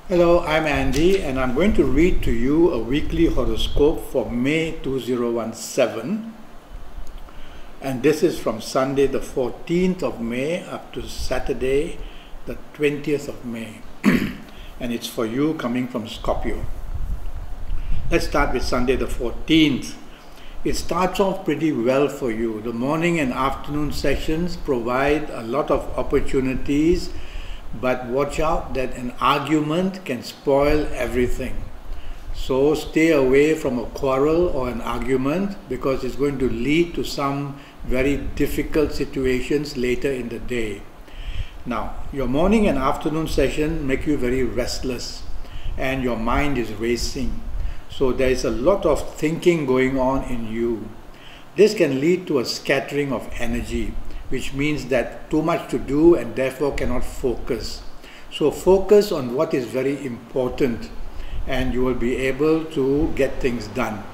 Hello, I'm Andy and I'm going to read to you a weekly horoscope for May 2017, and this is from Sunday the 14th of May up to Saturday the 20th of May and it's for you coming from Scorpio. Let's start with Sunday the 14th. It starts off pretty well for you. The morning and afternoon sessions provide a lot of opportunities, but watch out that an argument can spoil everything. So stay away from a quarrel or an argument because it's going to lead to some very difficult situations later in the day. Now, your morning and afternoon session make you very restless and your mind is racing. So there is a lot of thinking going on in you. This can lead to a scattering of energy, which means that too much to do and therefore cannot focus. So focus on what is very important and you will be able to get things done.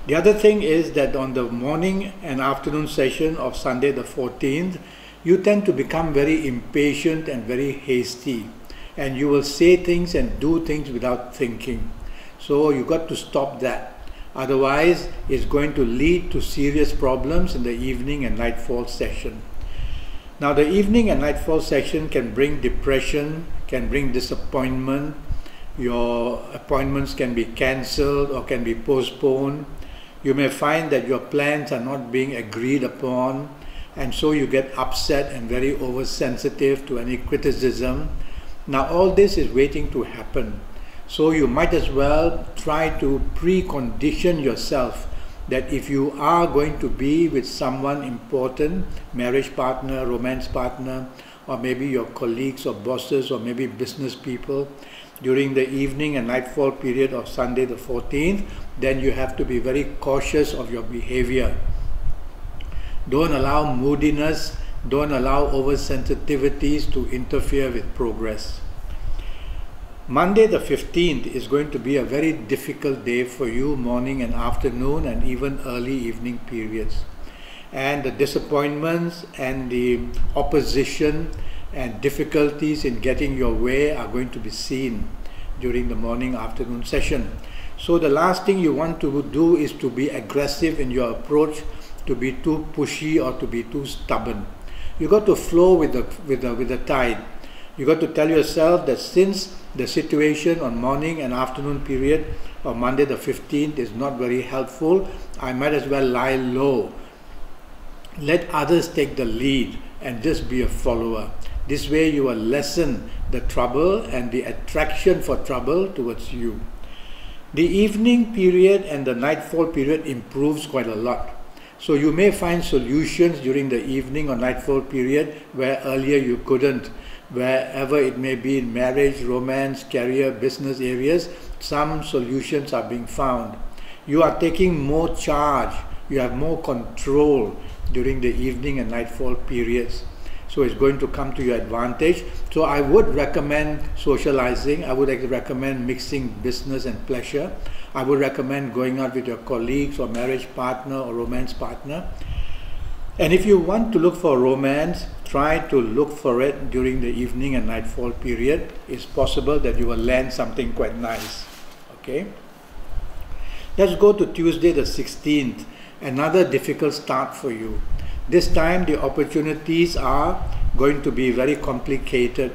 The other thing is that on the morning and afternoon session of Sunday the 14th, you tend to become very impatient and very hasty, and you will say things and do things without thinking. So you got to stop that. Otherwise, it's going to lead to serious problems in the evening and nightfall session. Now, the evening and nightfall session can bring depression, can bring disappointment. Your appointments can be cancelled or can be postponed. You may find that your plans are not being agreed upon, and so you get upset and very oversensitive to any criticism. Now, all this is waiting to happen. So you might as well try to precondition yourself that if you are going to be with someone important, marriage partner, romance partner, or maybe your colleagues or bosses or maybe business people, during the evening and nightfall period of Sunday the 14th, then you have to be very cautious of your behavior. Don't allow moodiness, don't allow oversensitivities to interfere with progress. Monday the 15th is going to be a very difficult day for you, morning and afternoon and even early evening periods. And the disappointments and the opposition and difficulties in getting your way are going to be seen during the morning afternoon session. So the last thing you want to do is to be aggressive in your approach, to be too pushy or to be too stubborn. You got to flow with the tide. You got to tell yourself that since the situation on morning and afternoon period of Monday the 15th is not very helpful, I might as well lie low. Let others take the lead and just be a follower. This way you will lessen the trouble and the attraction for trouble towards you. The evening period and the nightfall period improves quite a lot. So you may find solutions during the evening or nightfall period where earlier you couldn't. Wherever it may be in marriage, romance, career, business areas, some solutions are being found. You are taking more charge, you have more control during the evening and nightfall periods. So it's going to come to your advantage. So I would recommend socializing. I would recommend mixing business and pleasure. I would recommend going out with your colleagues or marriage partner or romance partner. And if you want to look for romance, try to look for it during the evening and nightfall period. It's possible that you will land something quite nice. Okay? Let's go to Tuesday the 16th. Another difficult start for you. This time the opportunities are going to be very complicated.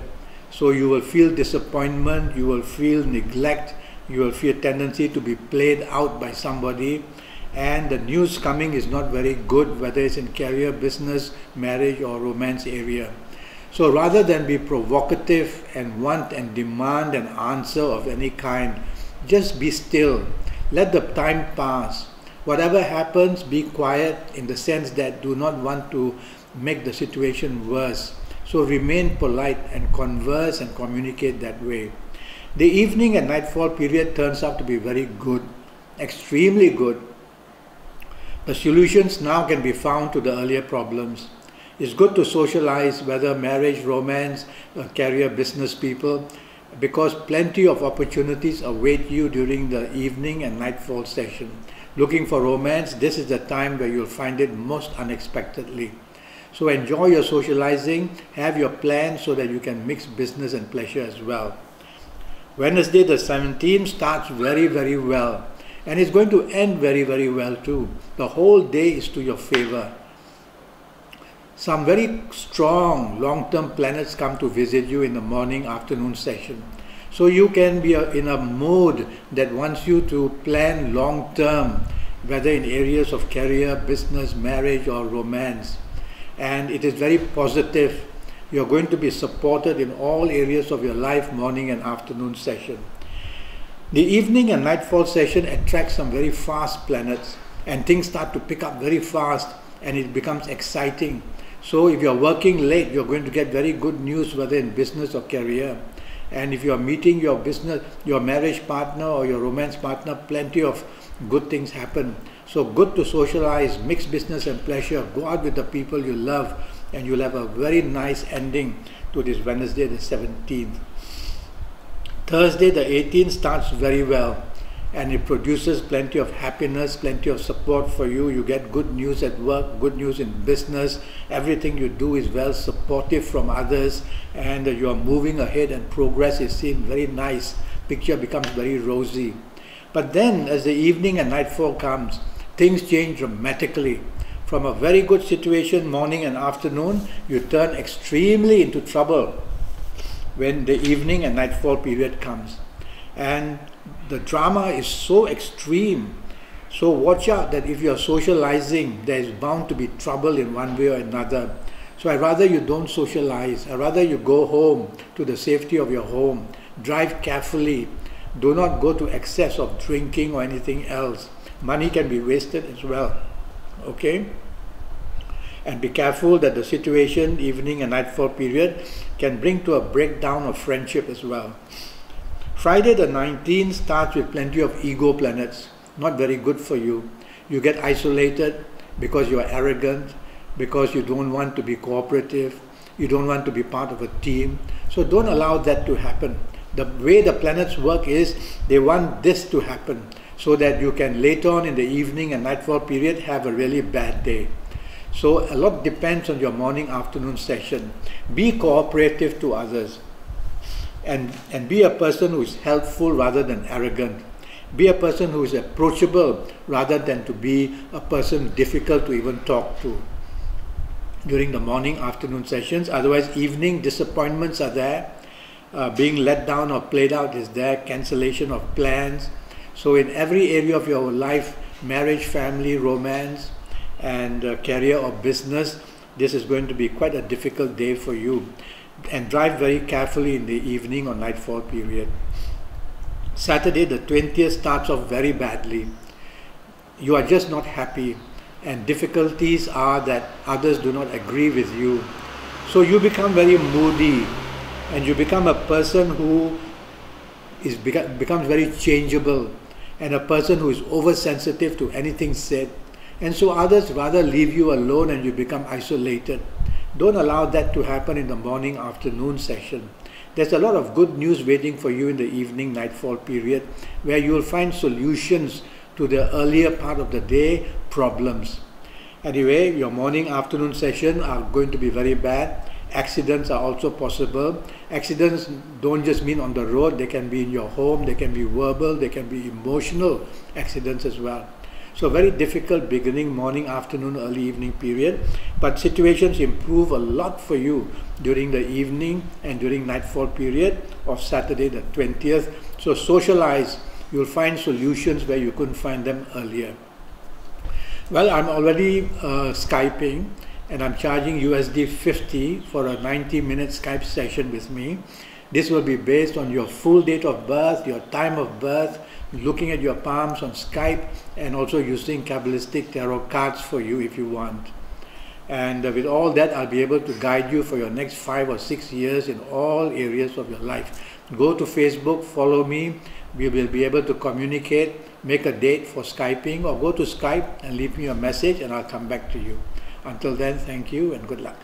So you will feel disappointment, you will feel neglect, you will feel tendency to be played out by somebody. And the news coming is not very good, whether it's in career, business, marriage or romance area. So rather than be provocative and want and demand an answer of any kind, just be still. Let the time pass. Whatever happens, be quiet in the sense that do not want to make the situation worse. So remain polite and converse and communicate that way. The evening and nightfall period turns out to be very good, extremely good. The solutions now can be found to the earlier problems. It's good to socialize, whether marriage, romance, career, business people, because plenty of opportunities await you during the evening and nightfall session. Looking for romance, this is the time where you'll find it most unexpectedly. So enjoy your socializing, have your plans so that you can mix business and pleasure as well. Wednesday the 17th starts very, very well. And it's going to end very, very well too. The whole day is to your favor. Some very strong long-term planets come to visit you in the morning, afternoon session. So you can be in a mode that wants you to plan long-term, whether in areas of career, business, marriage or romance. And it is very positive. You're going to be supported in all areas of your life, morning and afternoon session. The evening and nightfall session attracts some very fast planets, and things start to pick up very fast and it becomes exciting. So if you're working late, you're going to get very good news, whether in business or career. And if you're meeting your business, your marriage partner or your romance partner, plenty of good things happen. So good to socialize, mix business and pleasure, go out with the people you love, and you'll have a very nice ending to this Wednesday the 17th. Thursday the 18th starts very well, and it produces plenty of happiness, plenty of support for you. You get good news at work, good news in business. Everything you do is well supportive from others, and you are moving ahead and progress is seen very nice. Picture becomes very rosy. But then as the evening and nightfall comes, things change dramatically. From a very good situation, morning and afternoon, you turn extremely into trouble when the evening and nightfall period comes. And the drama is so extreme. So watch out that if you're socializing, there is bound to be trouble in one way or another. So I'd rather you don't socialize. I'd rather you go home to the safety of your home. Drive carefully. Do not go to excess of drinking or anything else. Money can be wasted as well. Okay? And be careful that the situation, evening and nightfall period, can bring to a breakdown of friendship as well. Friday the 19th starts with plenty of ego planets. Not very good for you. You get isolated because you are arrogant, because you don't want to be cooperative, you don't want to be part of a team. So don't allow that to happen. The way the planets work is they want this to happen so that you can later on in the evening and nightfall period have a really bad day. So a lot depends on your morning afternoon session. Be cooperative to others, and be a person who is helpful rather than arrogant. Be a person who is approachable rather than to be a person difficult to even talk to during the morning afternoon sessions. Otherwise evening disappointments are there. Being let down or played out is there, cancellation of plans. So in every area of your life, marriage, family, romance, and career or business, this is going to be quite a difficult day for you. And drive very carefully in the evening or nightfall period. Saturday the 20th starts off very badly. You are just not happy, and difficulties are that others do not agree with you. So you become very moody, and you become a person who becomes very changeable, and a person who is oversensitive to anything said. And so others rather leave you alone and you become isolated. Don't allow that to happen in the morning afternoon session. There's a lot of good news waiting for you in the evening nightfall period, where you will find solutions to the earlier part of the day problems. Anyway, your morning afternoon session are going to be very bad. Accidents are also possible. Accidents don't just mean on the road, they can be in your home, they can be verbal, they can be emotional accidents as well. So very difficult beginning, morning, afternoon, early evening period. But situations improve a lot for you during the evening and during nightfall period of Saturday the 20th. So socialize. You'll find solutions where you couldn't find them earlier. Well, I'm already Skyping, and I'm charging USD 50 for a 90-minute Skype session with me. This will be based on your full date of birth, your time of birth, looking at your palms on Skype, and also using Kabbalistic tarot cards for you if you want. And with all that, I'll be able to guide you for your next 5 or 6 years in all areas of your life. Go to Facebook, follow me. We will be able to communicate, make a date for Skyping, or go to Skype and leave me a message and I'll come back to you. Until then, thank you and good luck.